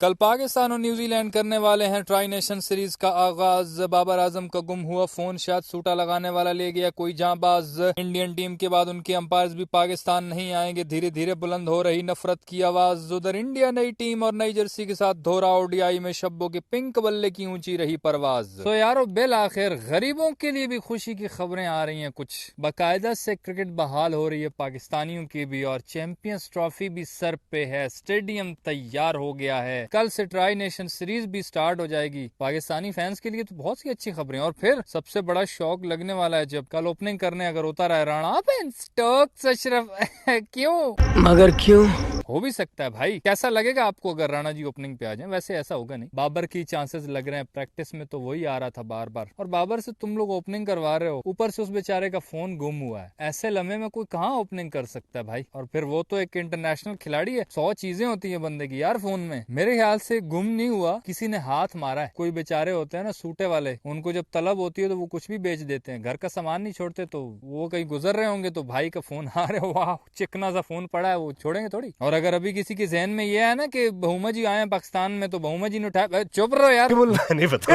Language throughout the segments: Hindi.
कल पाकिस्तान और न्यूजीलैंड करने वाले हैं ट्राई नेशन सीरीज का आगाज। बाबर आजम का गुम हुआ फोन शायद सूटा लगाने वाला ले गया कोई जांबाज। इंडियन टीम के बाद उनके अंपायर्स भी पाकिस्तान नहीं आएंगे, धीरे धीरे बुलंद हो रही नफरत की आवाज। उधर इंडिया नई टीम और नई जर्सी के साथ धोरा ओडीआई में शब्बों के पिंक बल्ले की ऊंची रही परवाज। तो यारो बिल आखिर गरीबों के लिए भी खुशी की खबरें आ रही हैं। कुछ बाकायदा से क्रिकेट बहाल हो रही है पाकिस्तानियों की भी, और चैंपियंस ट्रॉफी भी सर पे है, स्टेडियम तैयार हो गया है। कल से ट्राई नेशन सीरीज भी स्टार्ट हो जाएगी। पाकिस्तानी फैंस के लिए तो बहुत सी अच्छी खबरें। और फिर सबसे बड़ा शौक लगने वाला है जब कल ओपनिंग करने अगर उतर आए राणा स्टोक्स अशरफ क्यों, मगर क्यों हो भी सकता है भाई। कैसा लगेगा आपको अगर राणा जी ओपनिंग पे आ जाए? वैसे ऐसा होगा नहीं, बाबर की चांसेस लग रहे हैं। प्रैक्टिस में तो वही आ रहा था बार बार, और बाबर से तुम लोग ओपनिंग करवा रहे हो, ऊपर से उस बेचारे का फोन गुम हुआ है। ऐसे लम्हे में कोई कहाँ ओपनिंग कर सकता है भाई? और फिर वो तो एक इंटरनेशनल खिलाड़ी है, 100 चीजें होती है बंदे की यार फोन में। मेरे ख्याल से गुम नहीं हुआ, किसी ने हाथ मारा है। कोई बेचारे होते हैं ना सूटे वाले, उनको जब तलब होती है तो वो कुछ भी बेच देते हैं, घर का सामान नहीं छोड़ते। तो वो कहीं गुजर रहे होंगे तो भाई का फोन आ रहे, वाह चिकना सा फोन पड़ा है, वो छोड़ेंगे थोड़ी। और अगर अभी किसी के जहन में ये है ना कि बहुमा जी आए पाकिस्तान में तो बहुमा जी ने उठाया, चुप रहो यार, नहीं बता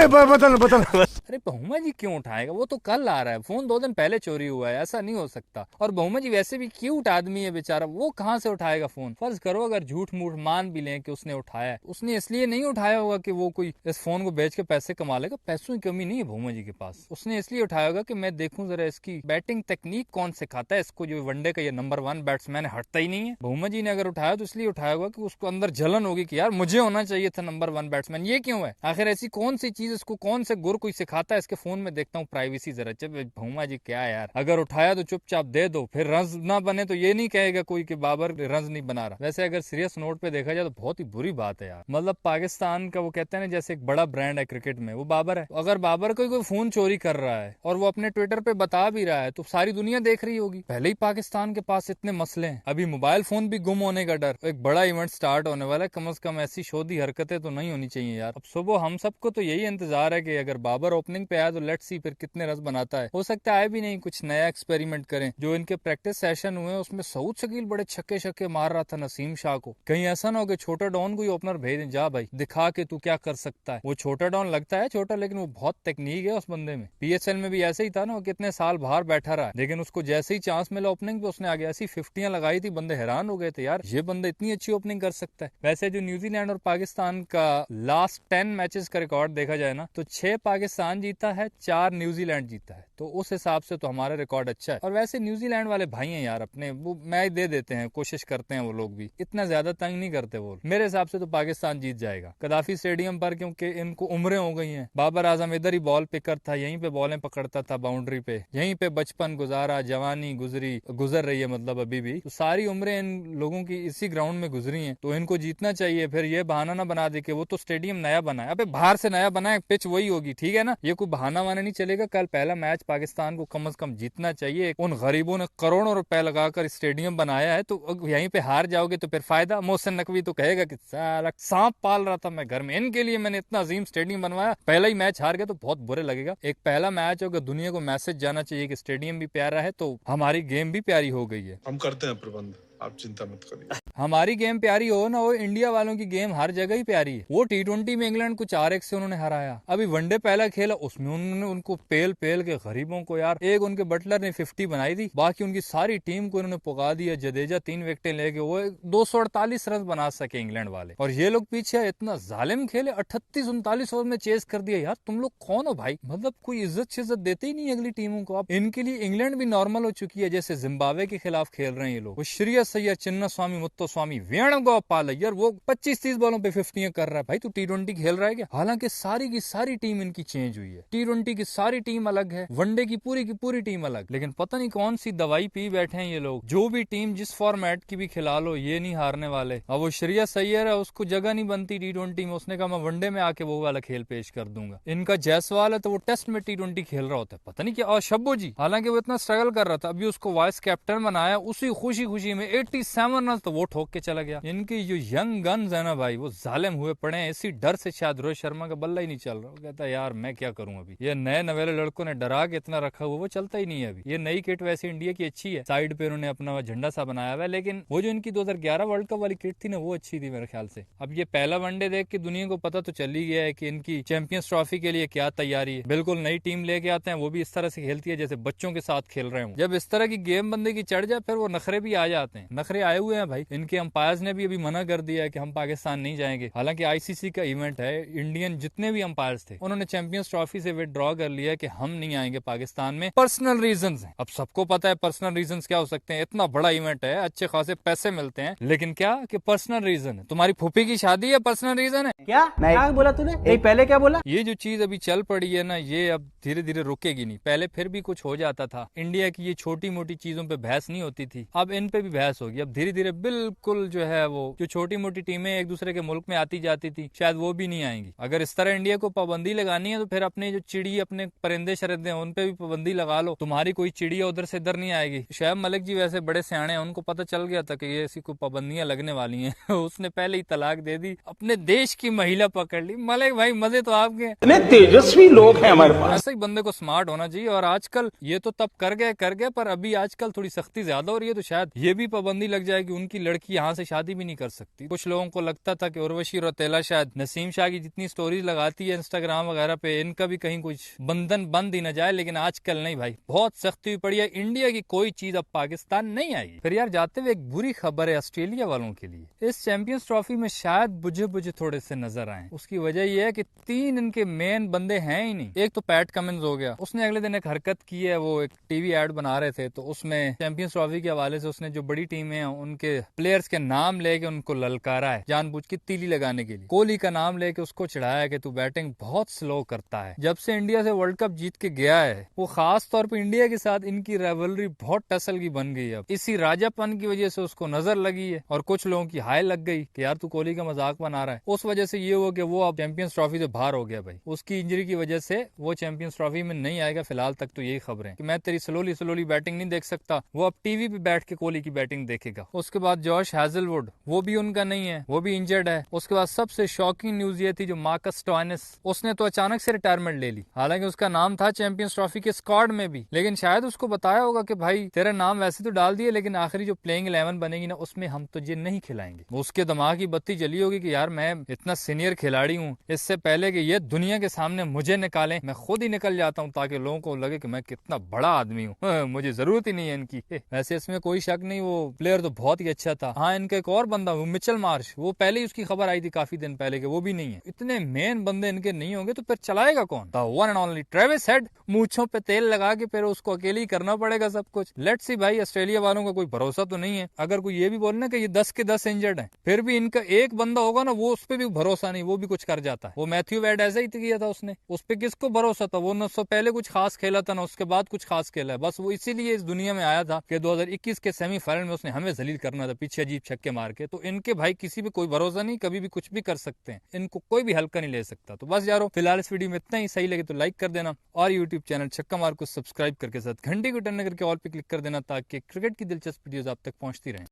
अरे बहुमा जी क्यों उठाएगा? वो तो कल आ रहा है, फोन 2 दिन पहले चोरी हुआ है, ऐसा नहीं हो सकता। और बहुमा जी वैसे भी क्यूट आदमी है बेचारा, वो कहाँ से उठाएगा फोन? फर्ज करो अगर झूठ मूठ मान भी लें कि उसने उठाया है, उसने इसलिए नहीं उठाया होगा कि वो कोई इस फोन को बेच के पैसे कमा लेगा। पैसों की कमी नहीं है बहुमा जी के पास। उसने इसलिए उठाया होगा कि मैं देखूं जरा इसकी बैटिंग टेक्निक कौन सिखाता है इसको, जो वनडे का ये नंबर 1 बैट्समैन हटता ही नहीं है। बहुमा जी ने अगर उठाया तो इसलिए उठाया होगा कि उसको अंदर जलन होगी कि यार मुझे होना चाहिए था नंबर 1 बैट्समैन, ये क्यों है? आखिर ऐसी कौन सी चीज, इसको कौन से गुर कोई सिखाता है इसके फोन में? देखता हूँ प्राइवेसी जरा। बहुमा जी क्या यार, अगर उठाया तो चुपचाप दे दो, फिर रन्स ना बने तो ये नहीं कहेगा कोई कि बाबर रन्स नहीं बना रहा। वैसे अगर सीरियस नोट पे देखा जाए तो बहुत ही बुरी बात है यार। मतलब पाकिस्तान का वो कहते हैं ना जैसे एक बड़ा ब्रांड है क्रिकेट में, वो बाबर है। अगर बाबर कोई फोन चोरी कर रहा है और वो अपने ट्विटर पे बता भी रहा है तो सारी दुनिया देख रही होगी। पहले ही पाकिस्तान के पास इतने मसले हैं, अभी मोबाइल फोन भी गुम होने का डर। एक बड़ा इवेंट स्टार्ट होने वाला है, कम से कम ऐसी शोधी हरकतें तो नहीं होनी चाहिए यार। अब सुबह हम सबको तो यही इंतजार है कि अगर बाबर ओपनिंग पे आया तो लेट्स सी फिर कितने रन बनाता है। हो सकता है भी नहीं, कुछ नया एक्सपेरिमेंट करें। जो इनके प्रैक्टिस सेशन हुए उसमें सऊद शकील बड़े छक्के छक्के मार रहा था नसीम शाह को। कहीं ऐसा ना हो कि छोटा डॉन को ही ओपनर भेज दें, जा भाई दिखा के तू क्या कर सकता है। वो छोटा डॉन लगता है छोटा, लेकिन वो बहुत टेक्निक है उस बंदे में। पीएसएल में भी ऐसे ही था ना, वो कितने साल बाहर बैठा रहा है, लेकिन उसको जैसे ही चांस मिला ओपनिंग पे उसने आगे ऐसी 50 लगाई थी, बंदे हैरान हो गए थे यार ये बंदा इतनी अच्छी ओपनिंग कर सकता है। वैसे जो न्यूजीलैंड और पाकिस्तान का लास्ट 10 मैचेस का रिकॉर्ड देखा जाए ना तो 6 पाकिस्तान जीता है, 4 न्यूजीलैंड जीता है। तो उस हिसाब से तो हमारा रिकॉर्ड अच्छा है। और वैसे न्यूजीलैंड वाले भाई हैं यार अपने, वो मैच दे देते हैं, कोशिश करते हैं वो लोग भी, इतना ज्यादा तंग नहीं करते वो। मेरे हिसाब से तो पाकिस्तान जीत जाएगा कदाफी स्टेडियम पर, क्योंकि इनको उम्रें हो गई हैं। बाबर आजम इधर ही बॉल पिकर था, यहीं पे बॉलें पकड़ता था बाउंड्री पे, यहीं पे बचपन गुजारा, जवानी गुजर रही है मतलब अभी भी। तो सारी उम्रें इन लोगों की इसी ग्राउंड में गुजरी हैं, तो इनको जीतना चाहिए। फिर ये बहाना ना बना दे कि वो तो स्टेडियम नया बना है, अबे बाहर से नया बना है, पिच वही होगी, ठीक है ना? ये कोई बहाना वाना नहीं चलेगा। कल पहला मैच पाकिस्तान को कम से कम जीतना चाहिए। उन गरीबों ने करोड़ों रुपए लगाकर स्टेडियम बनाया है, तो यहीं पे हार जाओगे तो फिर फायदा? मोहसिन नकवी तो कहेगा कि साला सांप पाल रहा था मैं घर में, इनके लिए मैंने इतना अजीम स्टेडियम बनवाया, पहला ही मैच हार गया तो बहुत बुरे लगेगा। एक पहला मैच होगा, दुनिया को मैसेज जाना चाहिए कि स्टेडियम भी प्यारा है तो हमारी गेम भी प्यारी हो गई है। हम करते हैं प्रबंध, आप चिंता मत करिए। हमारी गेम प्यारी हो ना हो, इंडिया वालों की गेम हर जगह ही प्यारी है। वो T20 में इंग्लैंड को 4-1 से उन्होंने हराया, अभी वनडे पहला खेला उसमें उन्होंने उनको पेल के गरीबों को यार, एक उनके बटलर ने 50 बनाई थी, बाकी उनकी सारी टीम को उन्होंने पुगा दिया। जडेजा 3 विकेटें लेके वो 248 रन बना सके इंग्लैंड वाले, और ये लोग पीछे इतना जालिम खेले, 38-39 ओवर में चेस कर दिया। यार तुम लोग कौन हो भाई? मतलब कोई इज्जत शिज्जत देते ही नहीं अगली टीमों को। अब इनके लिए इंग्लैंड भी नॉर्मल हो चुकी है, जैसे जिम्बाब्वे के खिलाफ खेल रहे हैं ये लोग। श्रेयस अय्यर, चिन्ना स्वामी, मुत्तुस्वामी, वेणुगोपाल अय्यर वो 25-30 बॉलों पे 50 कर रहा है। भाई तू T20 खेल रहा है क्या? हालांकि सारी की सारी टीम इनकी चेंज हुई है, T20 की सारी टीम अलग है, वनडे की पूरी टीम अलग, लेकिन पता नहीं कौन सी दवाई पी बैठे हैं ये लोग। जो भी टीम जिस फॉर्मेट की भी खिला लो ये नहीं हारने वाले। अब वो श्रेयस अय्यर है, उसको जगह नहीं बनती T20 में, उसने कहा मैं वनडे में आके वो वाला खेल पेश कर दूंगा। इनका जायसवाल है तो वो टेस्ट में T20 खेल रहा होता है, पता नहीं क्या। और शब्बो जी, हालांकि वो इतना स्ट्रगल कर रहा था, अभी उसको वाइस कैप्टन बनाया, उसी खुशी में 87 रन तो वो ठोक के चला गया। इनकी जो यंग गन्स है ना भाई, वो जालिम हुए पड़े हैं। इसी डर से शायद रोहित शर्मा का बल्ला ही नहीं चल रहा। वो कहता है यार मैं क्या करूं, अभी ये नए नवेले लड़कों ने डरा के इतना रखा हुआ, वो चलता ही नहीं है अभी। ये नई किट वैसे इंडिया की अच्छी है, साइड पे उन्होंने अपना झंडा सा बनाया हुआ है, लेकिन वो जो इनकी 2011 वर्ल्ड कप वाली किट थी ना, वो अच्छी थी मेरे ख्याल से। अब ये पहला वनडे देख के दुनिया को पता तो चल ही गया है कि इनकी चैंपियंस ट्रॉफी के लिए क्या तैयारी है। बिल्कुल नई टीम लेके आते हैं, वो भी इस तरह से खेलती है जैसे बच्चों के साथ खेल रहे हो। जब इस तरह की गेम बंदे की चढ़ जाए, फिर वो नखरे भी आ जाते हैं। नखरे आए हुए हैं भाई, इनके अंपायर्स ने भी अभी मना कर दिया है कि हम पाकिस्तान नहीं जाएंगे। हालांकि आईसीसी का इवेंट है, इंडियन जितने भी अंपायर्स थे उन्होंने चैंपियंस ट्रॉफी से विड्रॉ कर लिया है कि हम नहीं आएंगे पाकिस्तान में, पर्सनल रीजंस हैं। अब सबको पता है पर्सनल रीजंस क्या हो सकते हैं, इतना बड़ा इवेंट है, अच्छे खासे पैसे मिलते हैं, लेकिन क्या कि पर्सनल रीजन है। तुम्हारी फूफी की शादी है, पर्सनल रीजन है क्या बोला तूने? नहीं, पहले क्या बोला? ये जो चीज अभी चल पड़ी है ना, ये अब धीरे धीरे रुकेगी नहीं। पहले फिर भी कुछ हो जाता था, इंडिया की ये छोटी मोटी चीजों पे बहस नहीं होती थी, अब इन पे भी बहस होगी। अब धीरे धीरे बिल्कुल जो है वो जो छोटी मोटी टीमें एक दूसरे के मुल्क में आती जाती थी, शायद वो भी नहीं आएंगी। अगर इस तरह इंडिया को पाबंदी लगानी है तो फिर अपने जो चिड़ी, अपने परिंदे शरिंदे हैं, उन पे भी पाबंदी लगा लो। तुम्हारी कोई चिड़िया उधर से इधर नहीं आएगी। शोएब मलिक जी वैसे बड़े सियाणे हैं, उनको पता चल गया था कि ये ऐसी कोई पाबंदियां लगने वाली हैं। उसने पहले ही तलाक दे दी, अपने देश की महिला पकड़ ली। मलिक भाई मजे तो आपके, इतने तेजस्वी लोग हैं हमारे पास। ऐसे ही बंदे को स्मार्ट होना चाहिए। और आजकल ये तो तब कर गए, पर अभी आजकल थोड़ी सख्ती ज्यादा हो रही है, तो शायद ये भी पाबंदी लग जाएगी, उनकी लड़की यहाँ से शादी भी नहीं कर सकती। कुछ लोगों को लगता था कि उर्वशी रौतेला शायद नसीम शाह की जितनी स्टोरीज लगाती है इंस्टाग्राम वगैरह पे, इनका भी कहीं कुछ बंधन बंद ही न जाए, लेकिन आजकल नहीं भाई, बहुत सख्ती हुई पड़ी है। इंडिया की कोई चीज अब पाकिस्तान नहीं आएगी। फिर यार जाते हुए एक बुरी खबर है ऑस्ट्रेलिया वालों के लिए, इस चैंपियंस ट्रॉफी में शायद बुझे बुझे थोड़े से नजर आए। उसकी वजह यह है कि 3 इनके मेन बंदे हैं ही नहीं। एक तो पैट कमिंस हो गया, उसने अगले दिन एक हरकत की है, वो एक टीवी एड बना रहे थे, तो उसमें चैंपियंस ट्रॉफी के हवाले से उसने जो बड़ी टीमें हैं उनके प्लेयर्स के नाम लेके उनको ललकारा है, जानबूझ के तीली लगाने के लिए। कोहली का नाम लेके उसको चढ़ाया है कि तू बैटिंग बहुत स्लो करता है। जब से इंडिया से वर्ल्ड कप जीत के गया है, वो खास तौर पर इंडिया के साथ इनकी राइवलरी बहुत टसल की बन गई है। अब इसी राजापन की वजह से उसको नजर लगी है और कुछ लोगों की हाय लग गई कि यार तू कोहली का मजाक बना रहा है। उस वजह से ये हुआ कि वो अब चैंपियंस ट्रॉफी से बाहर हो गया भाई। उसकी इंजरी की वजह से वो चैंपियंस ट्रॉफी में नहीं आएगा। फिलहाल तक तो यही खबर है कि मैं तेरी स्लोली बैटिंग नहीं देख सकता। वो अब टीवी पे बैठ के कोहली की बैटिंग देखेगा। उसके बाद जॉश हैजलवुड, वो भी उनका नहीं है, वो भी इंजर्ड है। उसके बाद सबसे शॉकिंग न्यूज ये थी जो मार्कस स्टोइनिस, उसने तो अचानक से रिटायरमेंट ले ली। हालांकि उसका नाम था चैंपियंस ट्रॉफी के स्क्वाड में भी, लेकिन शायद उसको बताया होगा कि भाई तेरा नाम वैसे तो डाल दिए, लेकिन आखिरी जो प्लेइंग 11 बनेगी ना, उसमें हम तुझे नहीं खिलाएंगे। उसके दिमाग की बत्ती जली होगी कि यार मैं इतना सीनियर खिलाड़ी हूँ, इससे पहले कि ये दुनिया के सामने मुझे निकालें, मैं खुद ही निकल जाता हूँ ताकि लोगों को लगे कि मैं कितना बड़ा आदमी हूँ। मुझे जरूरत ही नहीं है इनकी। वैसे इसमें कोई शक नहीं, वो प्लेयर तो बहुत ही अच्छा था। हाँ, इनका एक और बंदा वो मिचेल मार्श, वो पहले ही उसकी खबर आई थी काफी दिन पहले कि वो भी नहीं है। इतने मेन बंदे इनके नहीं होंगे तो फिर चलाएगा कौन? The one and only Travis Head, मूंछों पे तेल लगा के फिर उसको अकेले ही करना पड़ेगा सब कुछ। लेट्स सी भाई, ऑस्ट्रेलिया वालों का कोई भरोसा तो नहीं है। अगर कोई ये भी बोलना कि ये 10 के 10 इंजर्ड है, फिर भी इनका एक बंदा होगा ना, वो उस पर भी भरोसा नहीं, वो भी कुछ कर जाता है। वो मैथ्यू वेड ऐसा ही किया था उसने, उस पर किसको भरोसा था? वो न उससे पहले कुछ खास खेला था ना उसके बाद कुछ खास खेला है। बस वो इसीलिए इस दुनिया में आया था कि 2021 के सेमीफाइनल में उसने हमें जलील करना था पीछे अजीब छक्के मार के। तो इनके भाई किसी भी कोई भरोसा नहीं, कभी भी कुछ भी कर सकते हैं, इनको कोई भी हल्का नहीं ले सकता। तो बस यारो, फिलहाल इस वीडियो में इतना ही। सही लगे तो लाइक कर देना और यूट्यूब चैनल छक्का मार को सब्सक्राइब करके साथ घंटी को टर्न करके ऑल पे क्लिक कर देना ताकि क्रिकेट की दिलचस्प वीडियोस आप तक पहुंचती रहें।